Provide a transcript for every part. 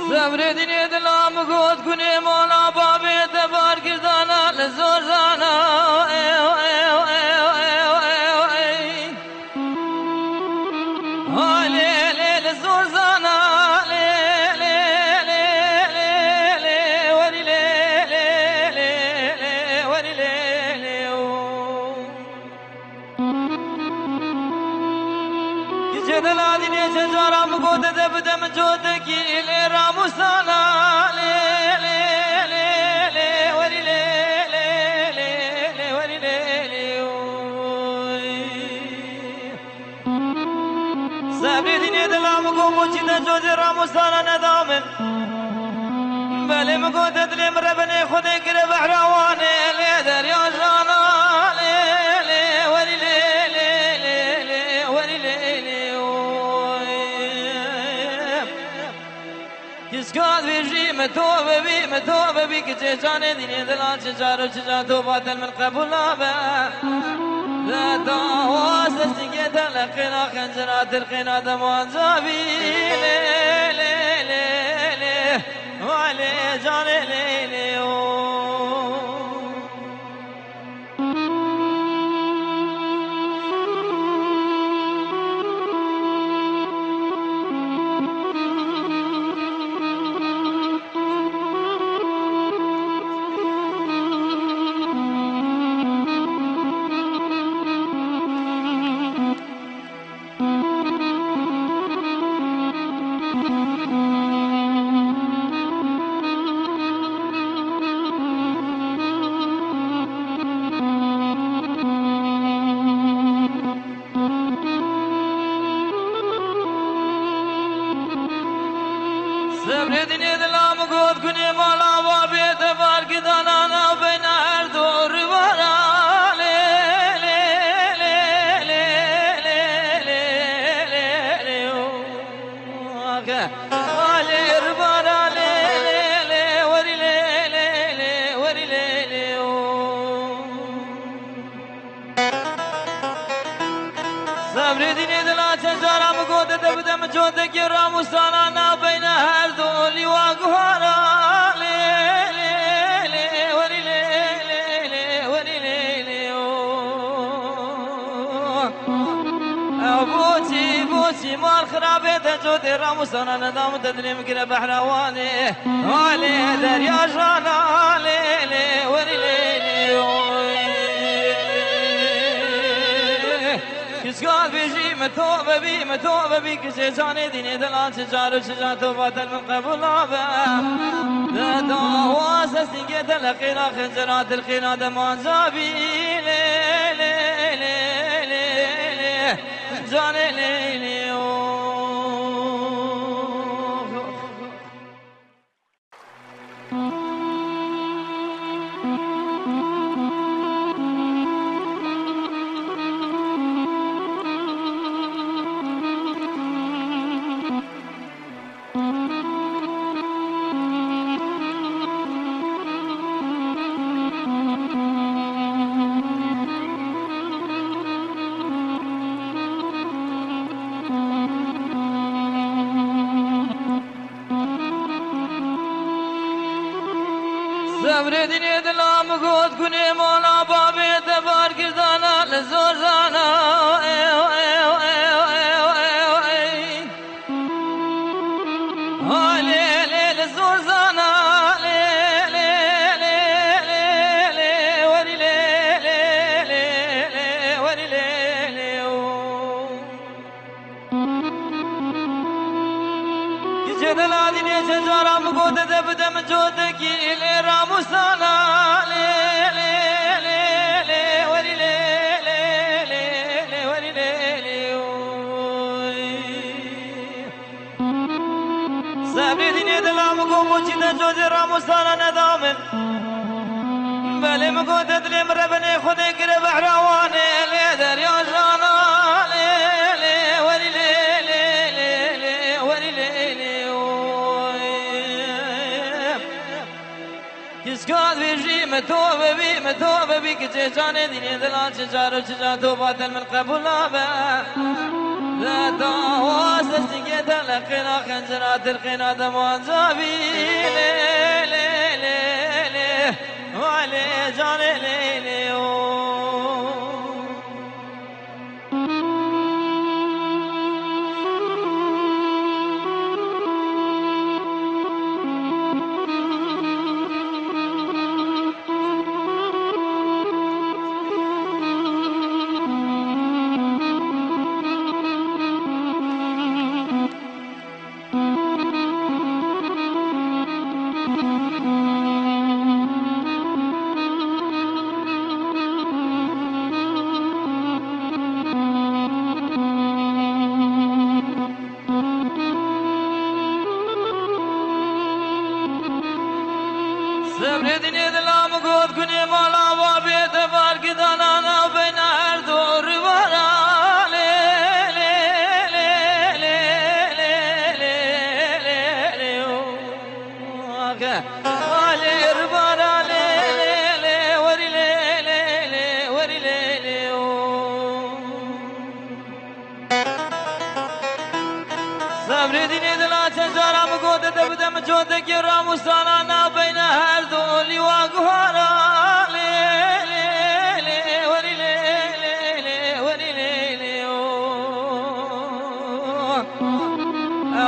صبر دنیا دلام گود کنه مولا بابی دبار گردانا لزور زانا لزور زانا جدل عدني شجرة مقودة بدم جودك إلي راموسانا لي لي لي لي ولي لي لي لي لي ولي لي لي سابري دنيا دلام قومو جدا جودي راموسانا ندامن بلي مقودة دلي مربني خودي قرب حراواني لي دريا جانا لي لي ولي لي لي لي لي ولي لي لي كسكات بيجي متوبة بي كتشاني ديني دلان شجارو شجاتو باطل من قبول لابا لا تواس سجيت لقنا خنجرات القنا دمان زابي لي لي لي لي وعلي جاني لي لي سبردني دلام قود كني مالا وابيت بارك دانا بين أرض وربارا لي لي لي لي لي لي لي لي لي ربارا لي لي لي وري لي لي لي وري لي لي سبردني دلام شجرة مقود دبدم جودك راموسانا بين أرض وقهرا لي لي لي وري لي لي لي وري لي لي بوتي مال خرابيت جودي راموسانا ندام تدري مقرا بحراواني علي دريا جانا لي لي وري لي لي كسكات بيجي متوبة بي كشجاني ديني دلان شجارو شجاتو باطل من قبول لابا لا تواس سنجيت لقنا خنجرات القنا دمان زابي لي لي لي لي لي جاني لي لي سبردني دلام قود كني مولا بابي تبار كردانا لزور زانا لي لي لزور زانا لي لي لي لي لي وري لي لي لي لي وري لي لي جدل عدني شجرة مقود دبدم جودك إلي راموسانا لي لي لي لي وري لي لي لي لي وري لي لي سابردني دلام قومو جدا جودي راموسانا ندامن بلي مقود دلي مربني خودي قرب حراواني لي دريا جانا لي لي وري لي لي لي لي وري لي لي كسكات بيجي متوبة بي كتشاني ديني دلان شجارو شجاتو باطل من قبول لابا لا تواس سجيت لقنا خنجرات القنا دمان زابي لي لي لي لي وعلي جاني لي لي مقود کنی مالا و بیت بارک دانا بین هر دو روارا بدم جودك راموسانا بين هالذولي وقهارا ليلي وري ليلي وري ليلي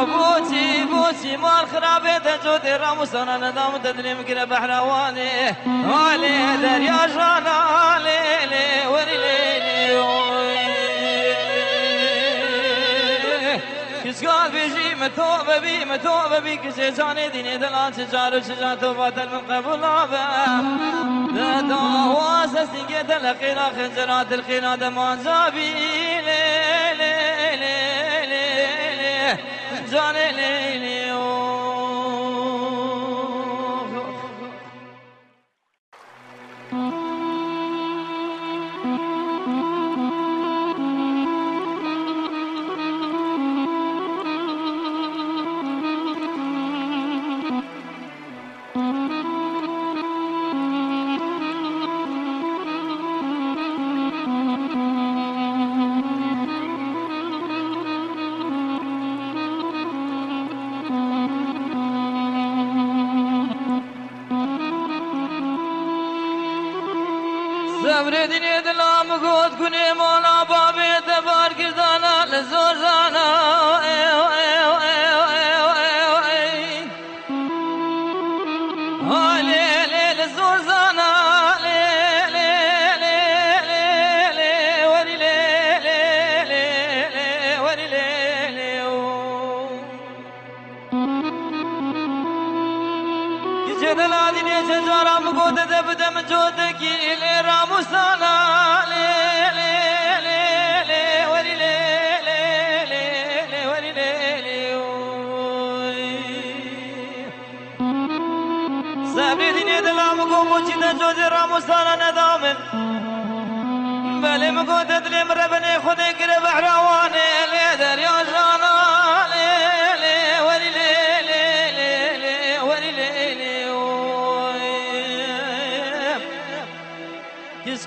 بوتي بوتي مال خرابيت جود راموسانا ندام تدريم كلا بحرواني علي دريا جانا ليلي وري ليلي قال بيجي متوبة بي كسي جاني ديني دلان شجار وشجار توبات من قبل لا دواس سنجي دلقينا خنجرات الخينا دمان زابي لي لي لي لي جاني لي لي صبر دنیا دلام گود کنی مولا بابی تبار کردانا لزور زانا لزور زانا وري وري جدلا دنیا جارام گود دبدم جودکی راموسانا وري وري صبري دنيا دلام قوموشي تجوز راموسانا ندامن بلي مقود تدلم ربني خذي قرب حرواني ليدر يا جانا وري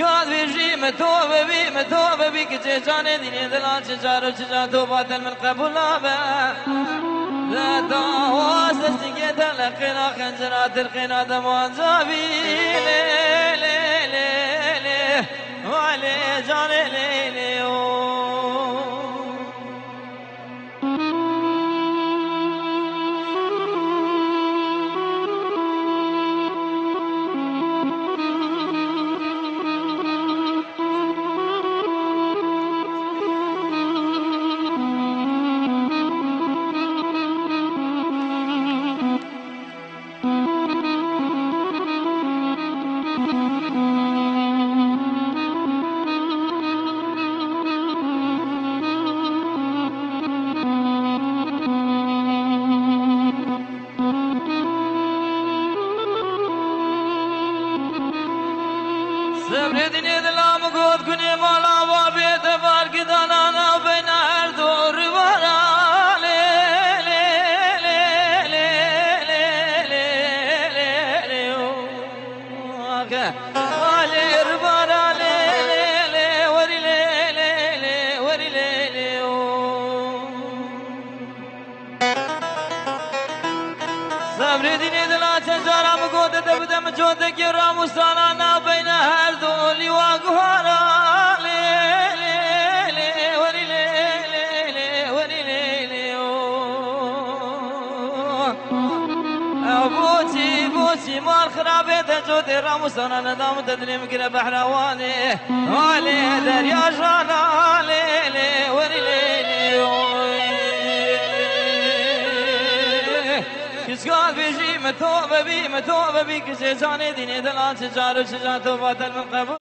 قال بيجي متوبة بي كجي جاني ديني دلان شجار وشجار توبات من قبل لا دواس سنجي دلقينا خنجرات الخينا دمان زابي لي لي لي لي وعلي جاني لي لي صبر دنیا دلام گود کنی مالا و بیت بارک دانا بین هر دو روارا صبر دنیا دلان شجارام گود دبدم جودك راموسانا بين هالذولي وقهارا وري بوتي مال خرابيت جود راموسانا ندام تدريم كلا بحرواني علي دريا جانا وري قال بيجي متوبة بي كسي جاني ديني دلان شجار وشجار توبات من قبل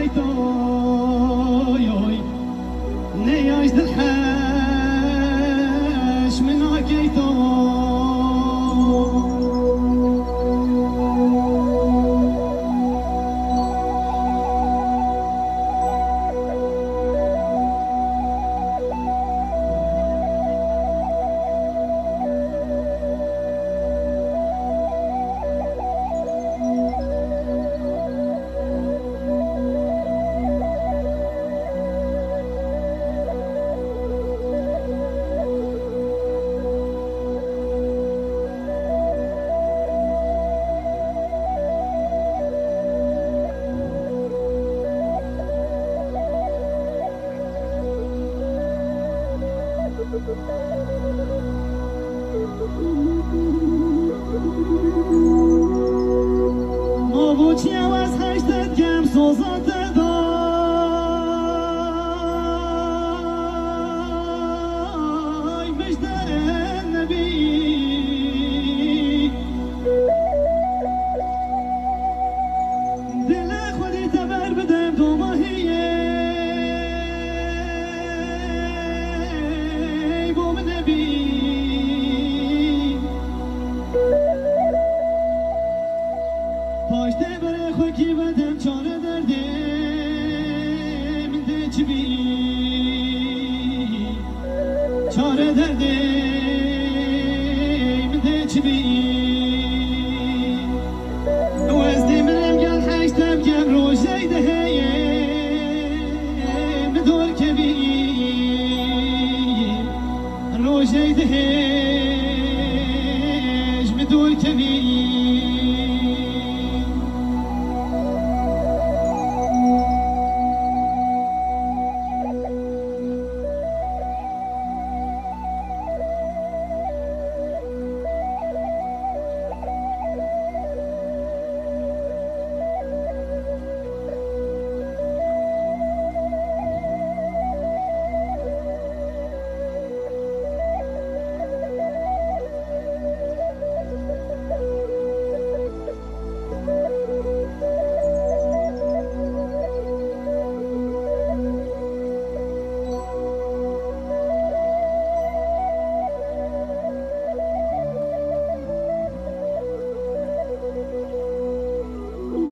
كيتوي نياش الحاش من عكيتوي Mobuci was hashtag gem sozate day Mejde Nebi Dile khudi tabar bedem do mahiye Bo Nebi پاشته بره خوکی بدم چاره درده